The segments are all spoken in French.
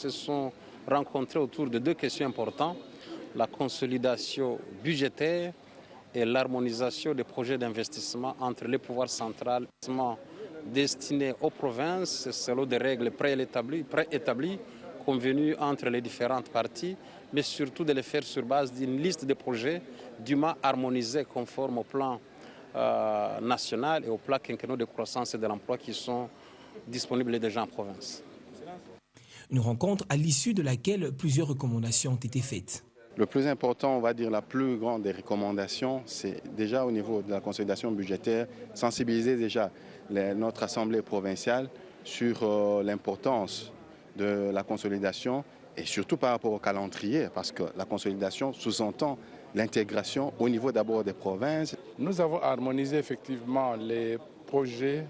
Se sont rencontrés autour de deux questions importantes, la consolidation budgétaire et l'harmonisation des projets d'investissement entre les pouvoirs centraux destinés aux provinces selon des règles préétablies convenues entre les différentes parties, mais surtout de les faire sur base d'une liste de projets dûment harmonisés conformes au plan national et au plan quinquennal de croissance et de l'emploi qui sont disponibles déjà en province. Une rencontre à l'issue de laquelle plusieurs recommandations ont été faites. Le plus important, on va dire la plus grande des recommandations, c'est déjà au niveau de la consolidation budgétaire, sensibiliser déjà notre Assemblée provinciale sur l'importance de la consolidation et surtout par rapport au calendrier, parce que la consolidation sous-entend l'intégration au niveau d'abord des provinces. Nous avons harmonisé effectivement les projets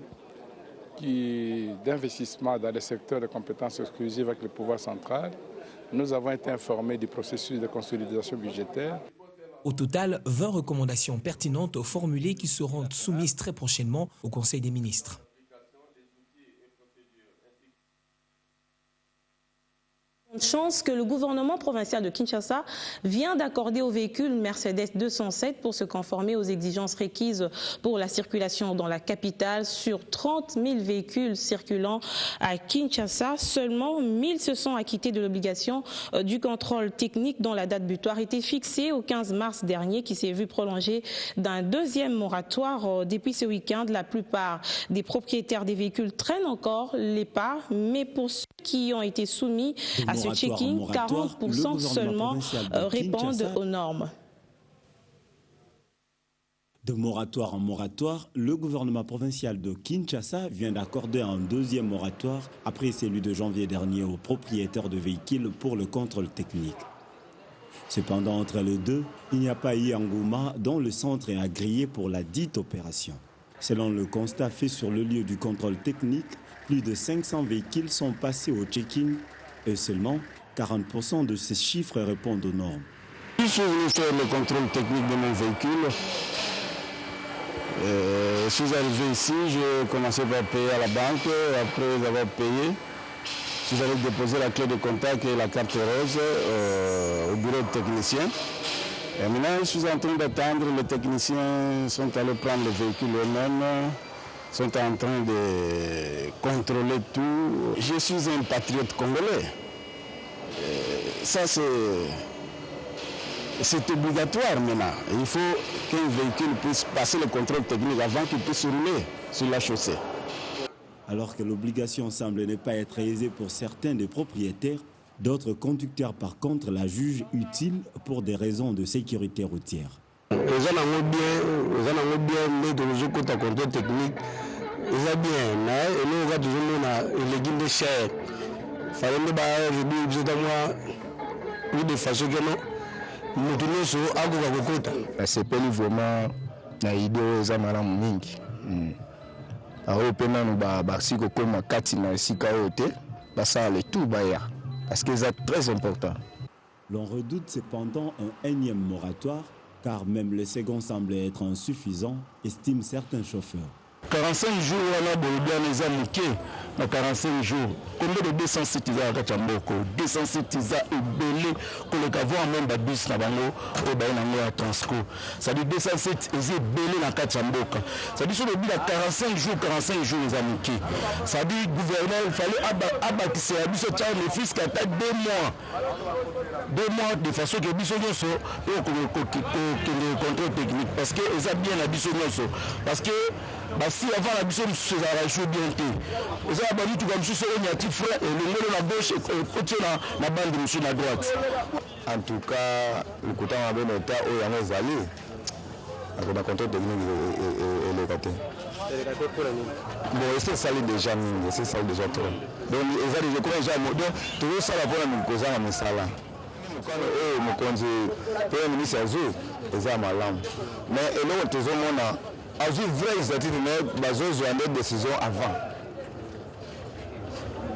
d'investissement dans les secteurs de compétences exclusives avec le pouvoir central. Nous avons été informés du processus de consolidation budgétaire. Au total, 20 recommandations pertinentes formulées qui seront soumises très prochainement au Conseil des ministres. Chance que le gouvernement provincial de Kinshasa vient d'accorder aux véhicules Mercedes 207 pour se conformer aux exigences requises pour la circulation dans la capitale. Sur 30 000 véhicules circulant à Kinshasa, seulement 1000 se sont acquittés de l'obligation du contrôle technique dont la date butoir était fixée au 15 mars dernier, qui s'est vu prolongée d'un deuxième moratoire depuis ce week-end. La plupart des propriétaires des véhicules traînent encore les pas, mais pour ceux qui ont été soumis à ce checking, 40% seulement répondent aux normes. De moratoire en moratoire, le gouvernement provincial de Kinshasa vient d'accorder un deuxième moratoire après celui de janvier dernier aux propriétaires de véhicules pour le contrôle technique. Cependant, entre les deux, il n'y a pas eu engouement dont le centre est agréé pour la dite opération. Selon le constat fait sur le lieu du contrôle technique, plus de 500 véhicules sont passés au checking et seulement 40% de ces chiffres répondent aux normes. Je suis venu faire le contrôle technique de mon véhicule. Je suis arrivé ici, j'ai commencé par payer à la banque. Après avoir payé, je suis allé déposer la clé de contact et la carte rose au bureau de technicien. Et maintenant, je suis en train d'attendre. Les techniciens sont allés prendre le véhicule eux-mêmes, sont en train de contrôler tout. Je suis un patriote congolais. Ça, c'est obligatoire maintenant. Il faut qu'un véhicule puisse passer le contrôle technique avant qu'il puisse rouler sur la chaussée. Alors que l'obligation semble ne pas être aisée pour certains des propriétaires, d'autres conducteurs par contre la jugent utile pour des raisons de sécurité routière. Les gens ont bien mis dans le contrôle technique. Ils ont bien, mais nous avons toujours les guides de chair. Il fallait que je dise oui, de façon que nous tournons sur Agouagokota. C'est pas vraiment une idée aux amalams mingi. Alors, nous avons comme Katina et Sikaote, ça le tout baya. Parce que c'est très important. L'on redoute cependant un énième moratoire, car même le second semble être insuffisant, estiment certains chauffeurs. 45 jours, on a bien les amis, 45 jours. Combien de 207 à Kachamboko 207 et belé, que le cavon même de bus na bango, au bain à Transco. Ça dit 207 et belé na Kachamboka. Ça dit sur le but à 45 jours, les amis. Ça dit gouverneur, il fallait abattre à Bissot le fils qui attaque 2 mois. 2 mois de façon que Bissot pour le contrôle technique. Parce que ils ont bien la Bissot. Parce que si avant la mission se arrache bien vous avez abandonné tout comme ça et le mot de la gauche et côté la bande de monsieur la droite. En tout cas, le côté en bon état où il y a des alliés, avec la contrôle technique et le côté. Bon, c'est ça déjà, c'est ça déjà trop. Donc, ils ont dit que déjà, tout ça la bonne nous cause à mes salles. Mon conseil, le ministre a joué, ils ont mal. Mais là, tout le monde a vu vrai initiative de une décision avant.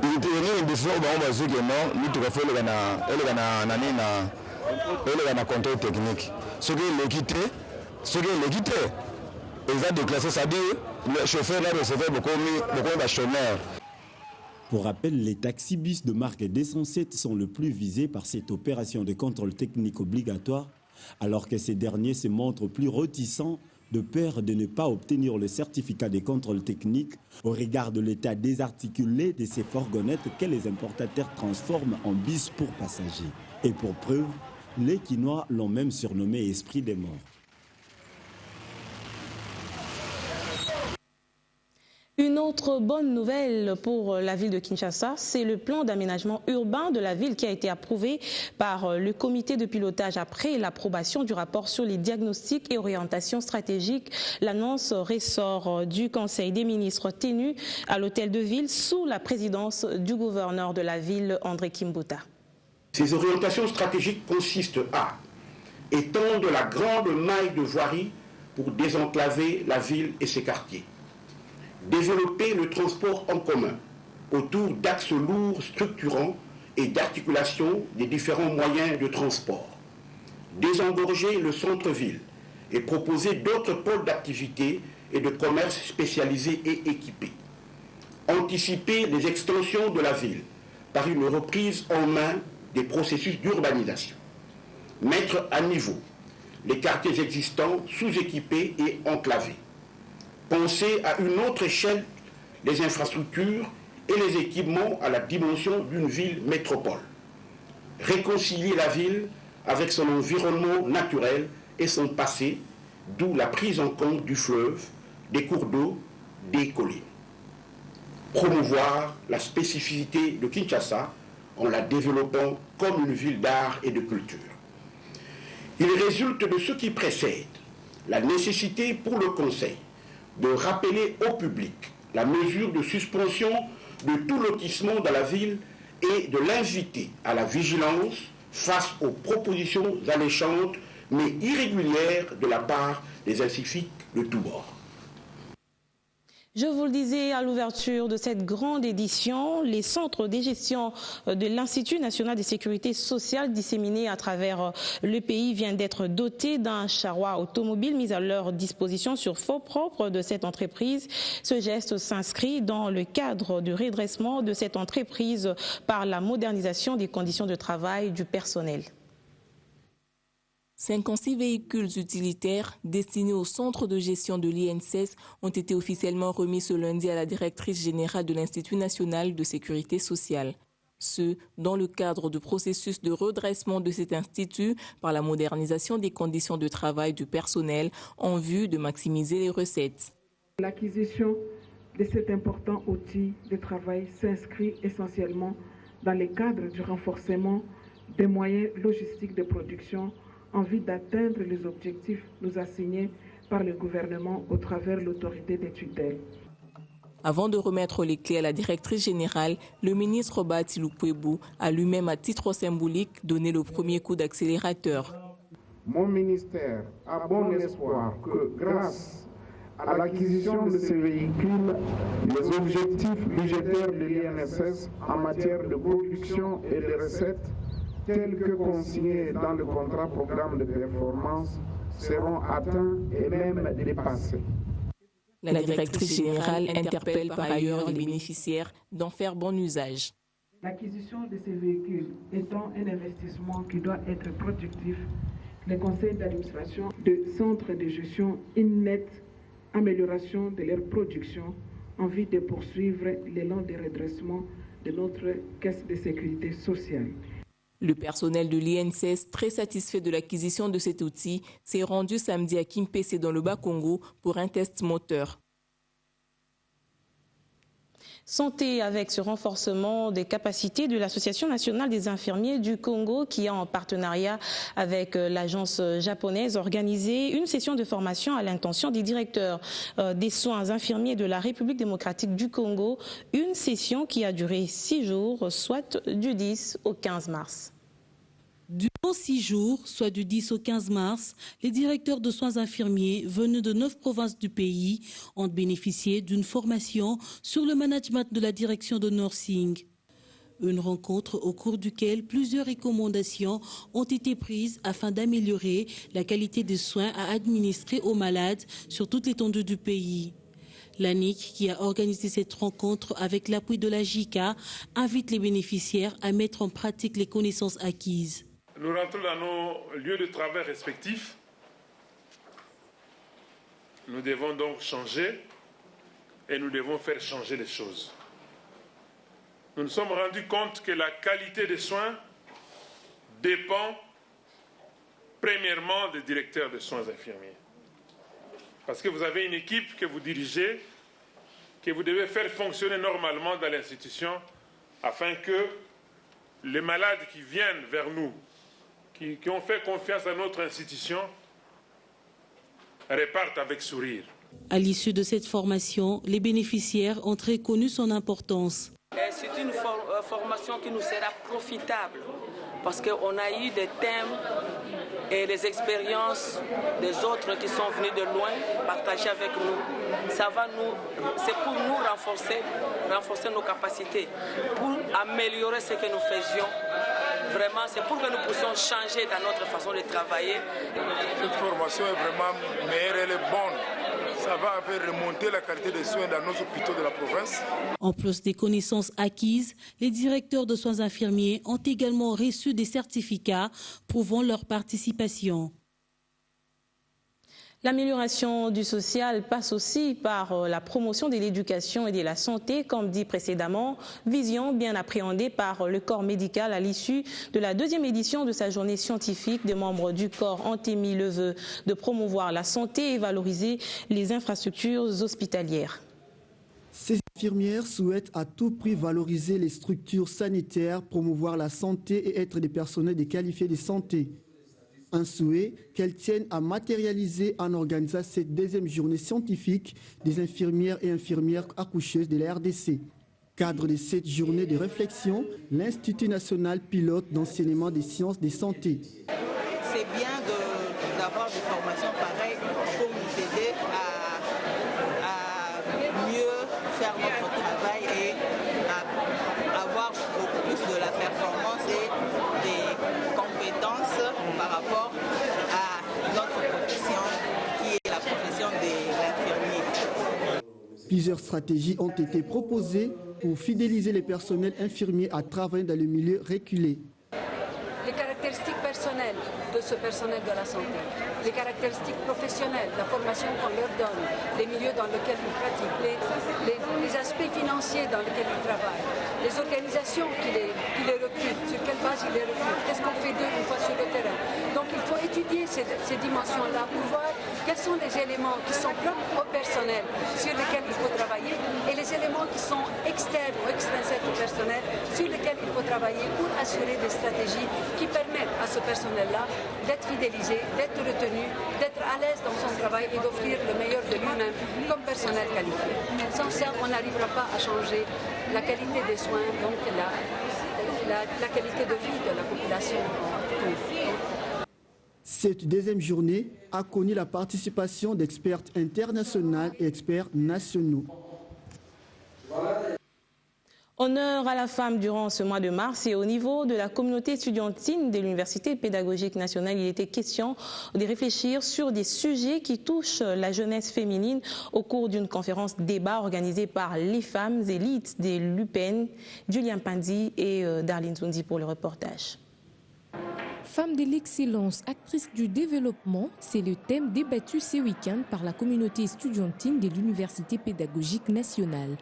Il y a une décision où on va dire que non, nous devons faire le contrôle technique. Ce qui est l'équité, ils ont déclassé, ça dit le chauffeur n'a recevé beaucoup de chômeurs. Pour rappel, les taxibus de marque 207 sont le plus visés par cette opération de contrôle technique obligatoire, alors que ces derniers se montrent plus réticents de peur de ne pas obtenir le certificat de contrôle technique au regard de l'état désarticulé de ces fourgonnettes que les importateurs transforment en bus pour passagers. Et pour preuve, les Quinois l'ont même surnommé « esprit des morts ». Une autre bonne nouvelle pour la ville de Kinshasa, c'est le plan d'aménagement urbain de la ville qui a été approuvé par le comité de pilotage après l'approbation du rapport sur les diagnostics et orientations stratégiques. L'annonce ressort du Conseil des ministres tenu à l'hôtel de ville sous la présidence du gouverneur de la ville, André Kimbuta. Ces orientations stratégiques consistent à étendre la grande maille de voirie pour désenclaver la ville et ses quartiers, développer le transport en commun autour d'axes lourds structurants et d'articulation des différents moyens de transport, désengorger le centre-ville et proposer d'autres pôles d'activité et de commerce spécialisés et équipés, anticiper les extensions de la ville par une reprise en main des processus d'urbanisation, mettre à niveau les quartiers existants sous-équipés et enclavés, penser à une autre échelle les infrastructures et les équipements à la dimension d'une ville métropole. Réconcilier la ville avec son environnement naturel et son passé, d'où la prise en compte du fleuve, des cours d'eau, des collines. Promouvoir la spécificité de Kinshasa en la développant comme une ville d'art et de culture. Il résulte de ce qui précède la nécessité pour le Conseil de rappeler au public la mesure de suspension de tout lotissement dans la ville et de l'inviter à la vigilance face aux propositions alléchantes mais irrégulières de la part des scientifiques de tous bords. Je vous le disais à l'ouverture de cette grande édition, les centres de gestion de l'Institut national de sécurité sociale disséminés à travers le pays viennent d'être dotés d'un charroi automobile mis à leur disposition sur fonds propres de cette entreprise. Ce geste s'inscrit dans le cadre du redressement de cette entreprise par la modernisation des conditions de travail du personnel. 56 véhicules utilitaires destinés au centre de gestion de l'INSS ont été officiellement remis ce lundi à la directrice générale de l'Institut national de sécurité sociale. Ce, dans le cadre du processus de redressement de cet institut par la modernisation des conditions de travail du personnel en vue de maximiser les recettes. L'acquisition de cet important outil de travail s'inscrit essentiellement dans le cadre du renforcement des moyens logistiques de production en vue d'atteindre les objectifs nous assignés par le gouvernement au travers de l'autorité des tutelles. Avant de remettre les clés à la directrice générale, le ministre Bahati Lukwebo a lui-même à titre symbolique donné le premier coup d'accélérateur. Mon ministère a bon espoir que grâce à l'acquisition de ces véhicules, les objectifs budgétaires de l'INSS en matière de production et de recettes tels que consignés dans le contrat programme de performance seront atteints et même dépassés. La directrice générale interpelle par ailleurs les bénéficiaires d'en faire bon usage. L'acquisition de ces véhicules étant un investissement qui doit être productif, les conseils d'administration de centres de gestion une nette amélioration de leur production en vue de poursuivre l'élan de redressement de notre caisse de sécurité sociale. Le personnel de l'INSS, très satisfait de l'acquisition de cet outil, s'est rendu samedi à Kimpese dans le Bas-Congo pour un test moteur. Santé avec ce renforcement des capacités de l'Association nationale des infirmiers du Congo qui a en partenariat avec l'agence japonaise organisé une session de formation à l'intention des directeurs des soins infirmiers de la République démocratique du Congo. Une session qui a duré 6 jours, soit du 10 au 15 mars. Durant 6 jours, soit du 10 au 15 mars, les directeurs de soins infirmiers venus de 9 provinces du pays ont bénéficié d'une formation sur le management de la direction de nursing. Une rencontre au cours duquel plusieurs recommandations ont été prises afin d'améliorer la qualité des soins à administrer aux malades sur toute l'étendue du pays. L'ANIC, qui a organisé cette rencontre avec l'appui de la JICA, invite les bénéficiaires à mettre en pratique les connaissances acquises. Nous rentrons dans nos lieux de travail respectifs. Nous devons donc changer et nous devons faire changer les choses. Nous nous sommes rendus compte que la qualité des soins dépend premièrement des directeurs de soins infirmiers. Parce que vous avez une équipe que vous dirigez, que vous devez faire fonctionner normalement dans l'institution afin que les malades qui viennent vers nous, qui ont fait confiance à notre institution, repartent avec sourire. À l'issue de cette formation, les bénéficiaires ont reconnu son importance. C'est une formation qui nous sera profitable parce qu'on a eu des thèmes et des expériences des autres qui sont venus de loin partager avec nous. C'est pour nous renforcer nos capacités, pour améliorer ce que nous faisions. Vraiment, c'est pour que nous puissions changer dans notre façon de travailler. Cette formation est vraiment meilleure, elle est bonne. Ça va faire remonter la qualité des soins dans nos hôpitaux de la province. En plus des connaissances acquises, les directeurs de soins infirmiers ont également reçu des certificats prouvant leur participation. L'amélioration du social passe aussi par la promotion de l'éducation et de la santé, comme dit précédemment, vision bien appréhendée par le corps médical à l'issue de la 2e édition de sa journée scientifique. Des membres du corps ont émis le vœu de promouvoir la santé et valoriser les infrastructures hospitalières. Ces infirmières souhaitent à tout prix valoriser les structures sanitaires, promouvoir la santé et être des personnels qualifiés de santé. Un souhait qu'elles tiennent à matérialiser en organisant cette 2e journée scientifique des infirmières et infirmières accoucheuses de la RDC. Cadre de cette journée de réflexion, l'Institut national pilote d'enseignement des sciences de santé. C'est bien d'avoir des formations pareilles pour nous aider à mieux faire notre travail et à avoir beaucoup plus de la performance et des compétences par rapport à notre profession qui est la profession de l'infirmier. Plusieurs stratégies ont été proposées pour fidéliser les personnels infirmiers à travailler dans le milieu reculé. Les caractéristiques personnelles de ce personnel de la santé, les caractéristiques professionnelles, la formation qu'on leur donne, les milieux dans lesquels ils pratiquent, les aspects financiers dans lesquels ils travaillent, les organisations qui les recrutent, sur quelle base ils les recrutent, qu'est-ce qu'on fait d'eux une fois sur le terrain. Donc il faut étudier ces dimensions-là pour voir quels sont les éléments qui sont propres au personnel sur lesquels il faut travailler et les éléments qui sont externes ou extrinsèques au personnel sur lesquels il faut travailler pour assurer des stratégies qui permettent à ce personnel-là d'être fidélisé, d'être retenu, d'être à l'aise dans son travail et d'offrir le meilleur de lui-même comme personnel qualifié. Sans ça, on n'arrivera pas à changer la qualité des soins, donc la qualité de vie de la population. Cette 2e journée a connu la participation d'experts internationaux et experts nationaux. Honneur à la femme durant ce mois de mars et au niveau de la communauté estudiantine de l'Université pédagogique nationale, il était question de réfléchir sur des sujets qui touchent la jeunesse féminine au cours d'une conférence débat organisée par les femmes élites de l'UPN, Julien Pandi et Darlene Zundi pour le reportage. Femme de l'excellence, actrice du développement, c'est le thème débattu ce week-end par la communauté estudiantine de l'Université pédagogique nationale.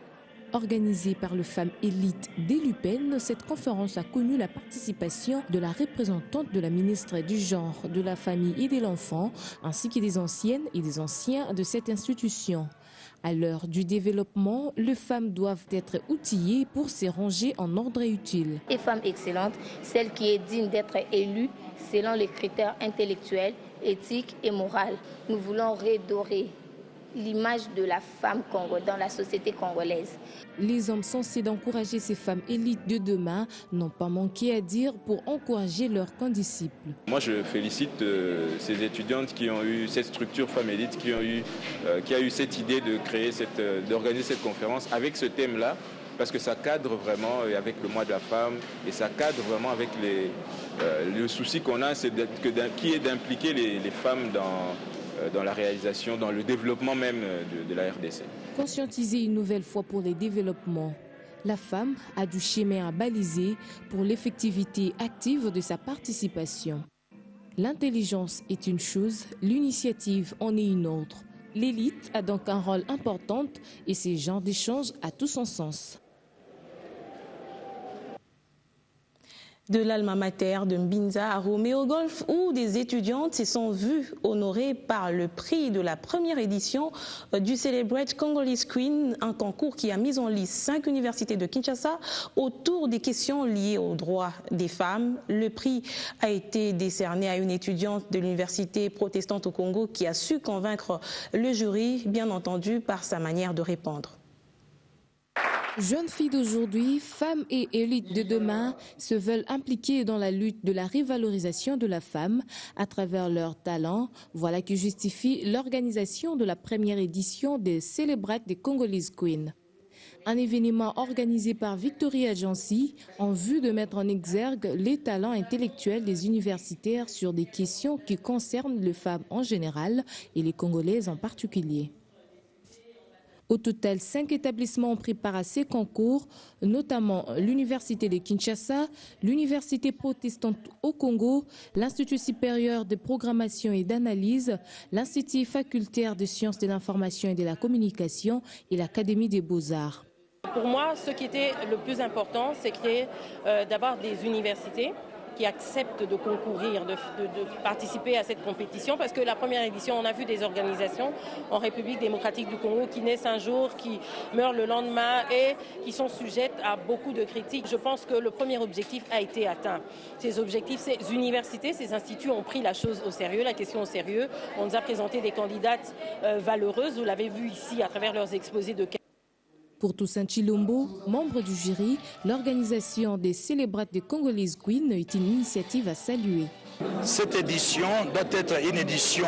Organisée par le Femmes élites de l'UPN, cette conférence a connu la participation de la représentante de la ministre du Genre, de la Famille et de l'Enfant, ainsi que des anciennes et des anciens de cette institution. À l'heure du développement, les femmes doivent être outillées pour se ranger en ordre utile. Et femme excellente, celle qui est digne d'être élue selon les critères intellectuels, éthiques et moraux. Nous voulons redorer l'image de la femme dans la société congolaise. Les hommes censés d'encourager ces femmes élites de demain n'ont pas manqué à dire pour encourager leurs condisciples. Moi, je félicite ces étudiantes qui ont eu cette structure Femmes élites, qui a eu cette idée de créer, d'organiser cette conférence avec ce thème-là, parce que ça cadre vraiment avec le mois de la femme et ça cadre vraiment avec le souci qu'on a, qui est d'impliquer les femmes dans la réalisation, dans le développement même de la RDC. Conscientiser une nouvelle fois pour les développements. La femme a du chemin à baliser pour l'effectivité active de sa participation. L'intelligence est une chose, l'initiative en est une autre. L'élite a donc un rôle important et ces genres d'échanges a tout son sens. De l'alma mater de Mbinza à Romeo Golf, où des étudiantes se sont vues honorées par le prix de la première édition du Celebrate Congolese Queen, un concours qui a mis en lice 5 universités de Kinshasa autour des questions liées aux droits des femmes. Le prix a été décerné à une étudiante de l'université protestante au Congo qui a su convaincre le jury, bien entendu par sa manière de répondre. Jeunes filles d'aujourd'hui, femmes et élites de demain se veulent impliquer dans la lutte de la revalorisation de la femme à travers leurs talents. Voilà qui justifie l'organisation de la première édition des Celebrate des Congolese Queen. Un événement organisé par Victory Agency en vue de mettre en exergue les talents intellectuels des universitaires sur des questions qui concernent les femmes en général et les Congolaises en particulier. Au total, 5 établissements ont pris part à ces concours, notamment l'Université de Kinshasa, l'Université protestante au Congo, l'Institut supérieur de programmation et d'analyse, l'Institut facultaire de sciences de l'information et de la communication et l'Académie des beaux-arts. Pour moi, ce qui était le plus important, c'est d'avoir des universités qui acceptent de concourir, de participer à cette compétition, parce que la première édition, on a vu des organisations en République démocratique du Congo qui naissent un jour, qui meurent le lendemain et qui sont sujettes à beaucoup de critiques. Je pense que le premier objectif a été atteint. Ces objectifs, ces universités, ces instituts ont pris la chose au sérieux, la question au sérieux. On nous a présenté des candidates valeureuses, vous l'avez vu ici à travers leurs exposés de cas. Pour Toussaint Chilombo, membre du jury, l'organisation des Celebrate des Congolese Queen est une initiative à saluer. Cette édition doit être une édition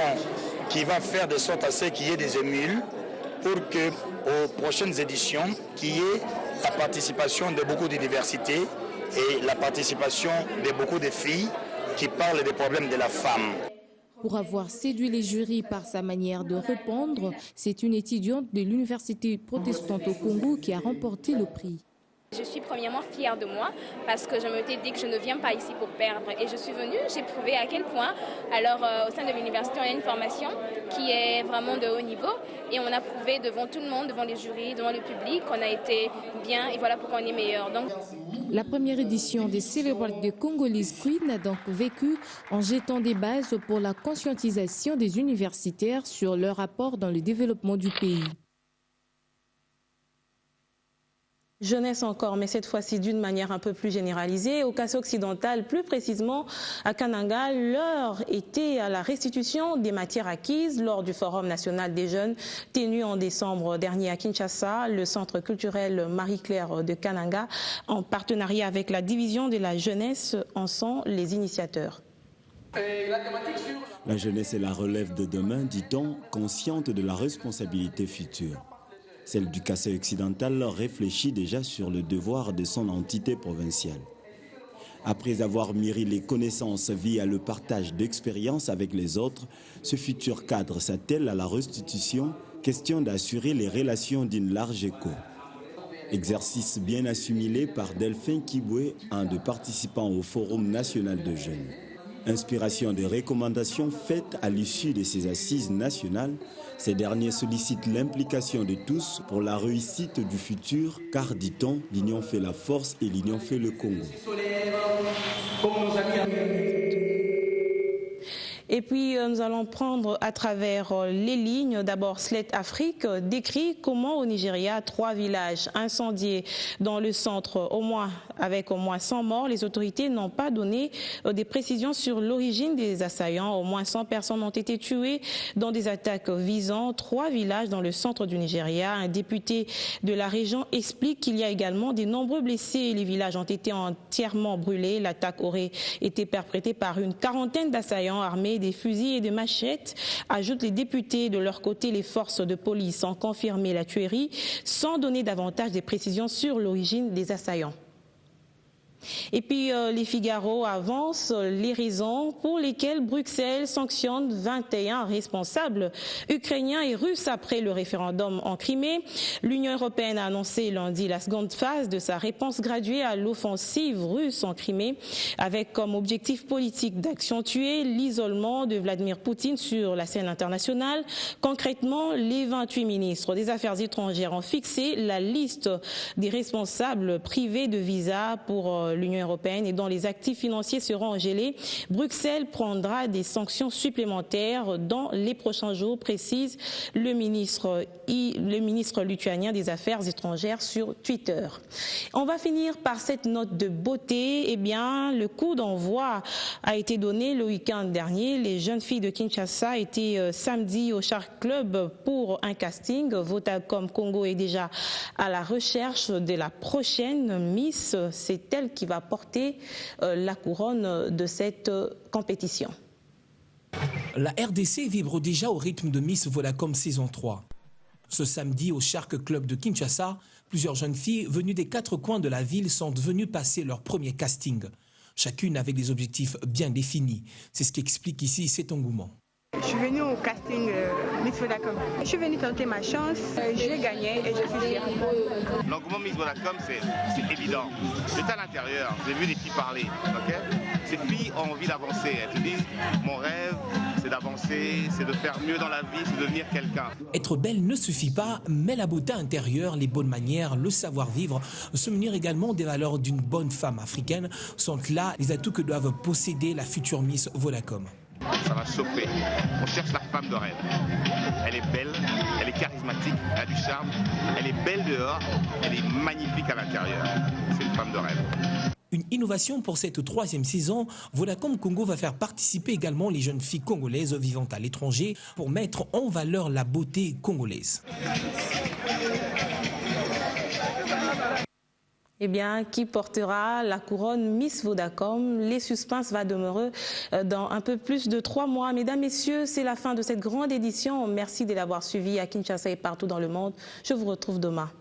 qui va faire de sorte à ce qu'il y ait des émules pour qu'aux prochaines éditions, qu'il y ait la participation de beaucoup d'universités et la participation de beaucoup de filles qui parlent des problèmes de la femme. Pour avoir séduit les jurys par sa manière de répondre, c'est une étudiante de l'Université protestante au Congo qui a remporté le prix. Je suis premièrement fière de moi parce que je me suis dit que je ne viens pas ici pour perdre et je suis venue, j'ai prouvé à quel point. Alors au sein de l'université, on a une formation qui est vraiment de haut niveau et on a prouvé devant tout le monde, devant les jurys, devant le public, qu'on a été bien et voilà pourquoi on est meilleur. Donc... La première édition des Celebrate des Congolese Queen a donc vécu en jetant des bases pour la conscientisation des universitaires sur leur apport dans le développement du pays. Jeunesse encore, mais cette fois-ci d'une manière un peu plus généralisée. Au Kasso occidental, plus précisément à Kananga, l'heure était à la restitution des matières acquises lors du Forum national des jeunes tenu en décembre dernier à Kinshasa. Le centre culturel Marie-Claire de Kananga, en partenariat avec la division de la jeunesse, en sont les initiateurs. La jeunesse est la relève de demain, dit-on, consciente de la responsabilité future. Celle du Kassai occidental réfléchit déjà sur le devoir de son entité provinciale. Après avoir mûri les connaissances via le partage d'expériences avec les autres, ce futur cadre s'attelle à la restitution, question d'assurer les relations d'une large écho. Exercice bien assimilé par Delphin Kibwe, un des participants au Forum national de jeunes. Inspiration des recommandations faites à l'issue de ces assises nationales, ces derniers sollicitent l'implication de tous pour la réussite du futur, car, dit-on, l'union fait la force et l'union fait le Congo. Et puis nous allons prendre à travers les lignes. D'abord, Slate Afrique décrit comment au Nigeria, 3 villages incendiés dans le centre, avec au moins 100 morts. Les autorités n'ont pas donné des précisions sur l'origine des assaillants. Au moins 100 personnes ont été tuées dans des attaques visant 3 villages dans le centre du Nigeria. Un député de la région explique qu'il y a également de nombreux blessés. Les villages ont été entièrement brûlés. L'attaque aurait été perpétrée par une quarantaine d'assaillants armés des fusils et des machettes. Ajoutent les députés. De leur côté, les forces de police ont confirmé la tuerie sans donner davantage de précisions sur l'origine des assaillants. Et puis les Figaro avancent les raisons pour lesquelles Bruxelles sanctionne 21 responsables ukrainiens et russes après le référendum en Crimée. L'Union européenne a annoncé lundi la seconde phase de sa réponse graduée à l'offensive russe en Crimée, avec comme objectif politique d'accentuer l'isolement de Vladimir Poutine sur la scène internationale. Concrètement, les 28 ministres des Affaires étrangères ont fixé la liste des responsables privés de visa pour l'Union européenne et dont les actifs financiers seront gelés. Bruxelles prendra des sanctions supplémentaires dans les prochains jours, précise le ministre lituanien des Affaires étrangères sur Twitter. On va finir par cette note de beauté. Eh bien, le coup d'envoi a été donné le week-end dernier. Les jeunes filles de Kinshasa étaient samedi au Shark Club pour un casting. Vodacom Congo est déjà à la recherche de la prochaine Miss. C'est elle qui va porter la couronne de cette compétition. La RDC vibre déjà au rythme de Miss Vodacom saison 3. Ce samedi au Shark Club de Kinshasa, plusieurs jeunes filles venues des 4 coins de la ville sont venues passer leur premier casting. Chacune avec des objectifs bien définis. C'est ce qu'explique ici cet engouement. Je suis venue au casting Miss Vodacom. Je suis venue tenter ma chance, j'ai gagné et je suis fière. L'engouement Miss Vodacom, c'est évident. J'étais à l'intérieur, j'ai vu des filles parler. Okay? Ces filles ont envie d'avancer. Elles se disent, mon rêve, c'est d'avancer, c'est de faire mieux dans la vie, c'est de devenir quelqu'un. Être belle ne suffit pas, mais la beauté intérieure, les bonnes manières, le savoir-vivre, se munir également des valeurs d'une bonne femme africaine sont là les atouts que doivent posséder la future Miss Vodacom. Ça va chauffer. On cherche la femme de rêve. Elle est belle, elle est charismatique, elle a du charme, elle est belle dehors, elle est magnifique à l'intérieur. C'est une femme de rêve. Une innovation pour cette 3e saison, Vodacom Congo va faire participer également les jeunes filles congolaises vivant à l'étranger pour mettre en valeur la beauté congolaise. Eh bien, qui portera la couronne Miss Vodacom? Les suspens va demeurer dans un peu plus de 3 mois. Mesdames, Messieurs, c'est la fin de cette grande édition. Merci de l'avoir suivi à Kinshasa et partout dans le monde. Je vous retrouve demain.